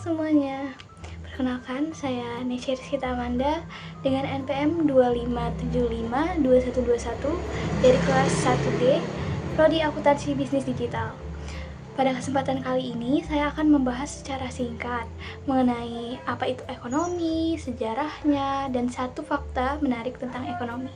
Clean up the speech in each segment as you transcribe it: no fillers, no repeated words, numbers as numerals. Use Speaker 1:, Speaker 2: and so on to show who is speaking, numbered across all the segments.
Speaker 1: semuanya, perkenalkan saya Nesya Rizkita Amanda dengan NPM 25752121 dari kelas 1D Prodi Akuntansi Bisnis Digital. Pada kesempatan kali ini saya akan membahas secara singkat mengenai apa itu ekonomi, sejarahnya, dan satu fakta menarik tentang ekonomi.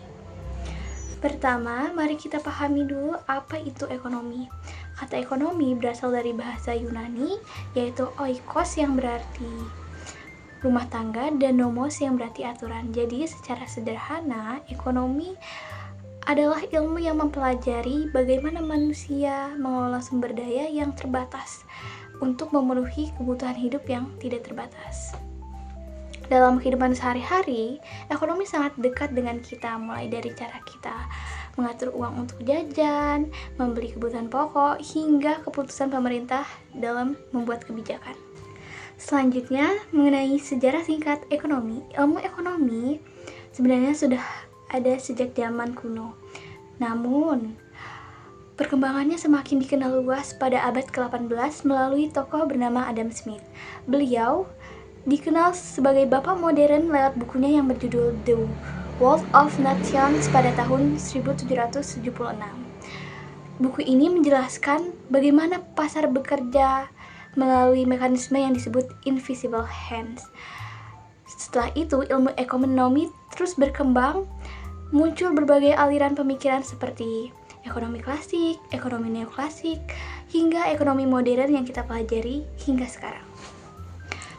Speaker 1: Pertama, mari kita pahami dulu apa itu ekonomi. Kata ekonomi berasal dari bahasa Yunani, yaitu oikos yang berarti rumah tangga dan nomos yang berarti aturan. Jadi secara sederhana, ekonomi adalah ilmu yang mempelajari bagaimana manusia mengelola sumber daya yang terbatas untuk memenuhi kebutuhan hidup yang tidak terbatas. Dalam kehidupan sehari-hari, ekonomi sangat dekat dengan kita, mulai dari cara kita mengatur uang untuk jajan, membeli kebutuhan pokok, hingga keputusan pemerintah dalam membuat kebijakan. Selanjutnya, mengenai sejarah singkat ekonomi. Ilmu ekonomi sebenarnya sudah ada sejak zaman kuno. Namun, perkembangannya semakin dikenal luas pada abad ke-18 melalui tokoh bernama Adam Smith. Beliau dikenal sebagai bapak modern lewat bukunya yang berjudul The Wealth of Nations pada tahun 1776. Buku ini menjelaskan bagaimana pasar bekerja melalui mekanisme yang disebut invisible hands. Setelah itu, ilmu ekonomi terus berkembang, muncul berbagai aliran pemikiran seperti ekonomi klasik, ekonomi neoklasik, hingga ekonomi modern yang kita pelajari hingga sekarang.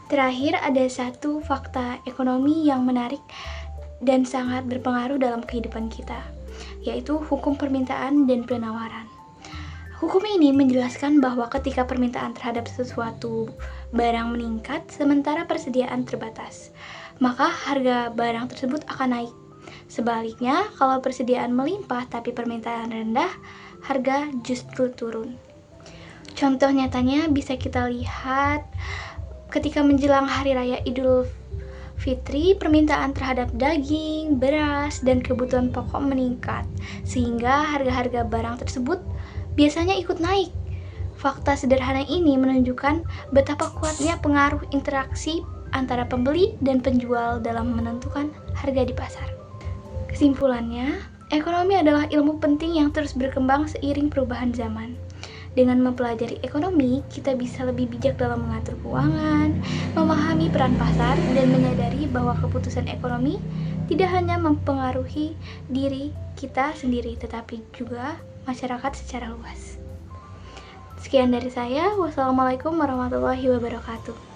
Speaker 1: Terakhir, ada satu fakta ekonomi yang menarik dan sangat berpengaruh dalam kehidupan kita, yaitu hukum permintaan dan penawaran. Hukum ini menjelaskan bahwa ketika permintaan terhadap sesuatu barang meningkat sementara persediaan terbatas, maka harga barang tersebut akan naik. Sebaliknya, kalau persediaan melimpah tapi permintaan rendah, harga justru turun. Contoh nyatanya bisa kita lihat ketika menjelang Hari Raya Idul Fitri, permintaan terhadap daging, beras, dan kebutuhan pokok meningkat, sehingga harga-harga barang tersebut biasanya ikut naik. Fakta sederhana ini menunjukkan betapa kuatnya pengaruh interaksi antara pembeli dan penjual dalam menentukan harga di pasar. Kesimpulannya, ekonomi adalah ilmu penting yang terus berkembang seiring perubahan zaman. Dengan mempelajari ekonomi, kita bisa lebih bijak dalam mengatur keuangan, memahami peran pasar, dan menyadari bahwa keputusan ekonomi tidak hanya mempengaruhi diri kita sendiri, tetapi juga masyarakat secara luas. Sekian dari saya. Wassalamualaikum warahmatullahi wabarakatuh.